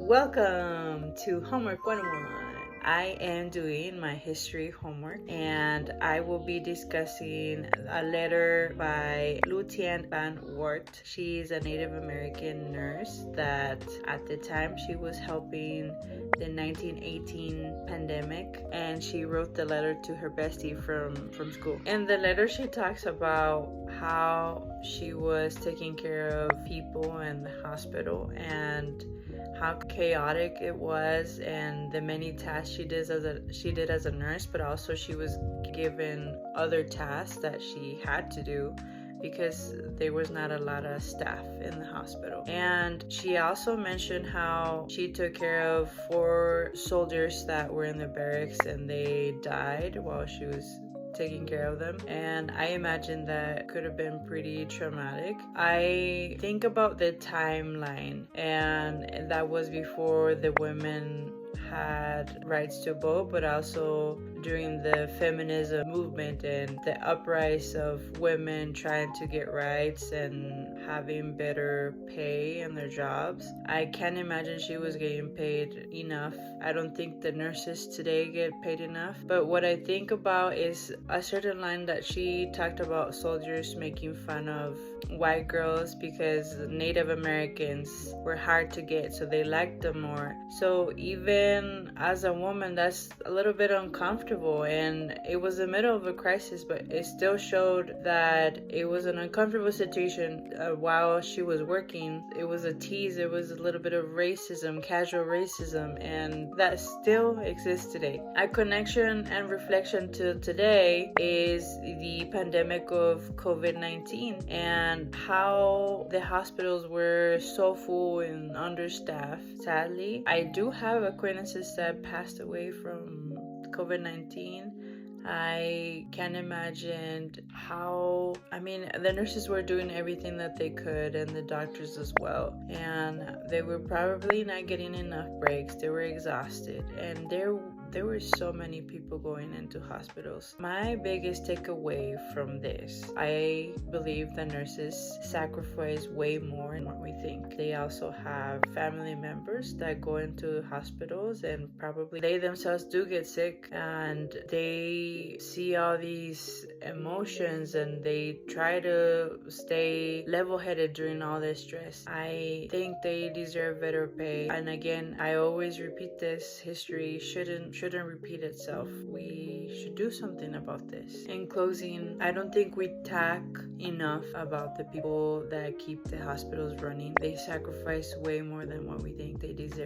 Welcome to Homework 101. I am doing my history homework and I will be discussing a letter by Lucienne Van Wart. She's a Native American nurse that at the time she was helping the 1918 pandemic, and she wrote the letter to her bestie from school. In the letter she talks about how she was taking care of people in the hospital and how chaotic it was, and the many tasks she did as a nurse, but also she was given other tasks that she had to do because there was not a lot of staff in the hospital. And she also mentioned how she took care of 4 soldiers that were in the barracks and they died while she was taking care of them, and I imagine that could have been pretty traumatic. I think about the timeline, and that was before the women had rights to vote, but also during the feminism movement and the uprise of women trying to get rights and having better pay in their jobs. I can't imagine she was getting paid enough. I don't think the nurses today get paid enough. But what I think about is a certain line that she talked about soldiers making fun of white girls because Native Americans were hard to get, so they liked them more. So even as a woman, that's a little bit uncomfortable, and it was the middle of a crisis, but it still showed that it was an uncomfortable situation while she was working. It was a tease, it was a little bit of racism, casual racism, and that still exists today. A connection and reflection to today is the pandemic of COVID-19 and how the hospitals were so full and understaffed. Sadly, I do have acquaintances that passed away from COVID-19. I can imagine how, the nurses were doing everything that they could, and the doctors as well. And they were probably not getting enough breaks. They were exhausted, and there were so many people going into hospitals. My biggest takeaway from this, I believe the nurses sacrifice way more than what we think. They also have family members that go into hospitals, and probably they themselves do get sick, and they see all these emotions and they try to stay level-headed during all this stress. I think they deserve better pay. And again, I always repeat this, history shouldn't repeat itself. We should do something about this. In closing, I don't think we talk enough about the people that keep the hospitals running. They sacrifice way more than what we think they deserve.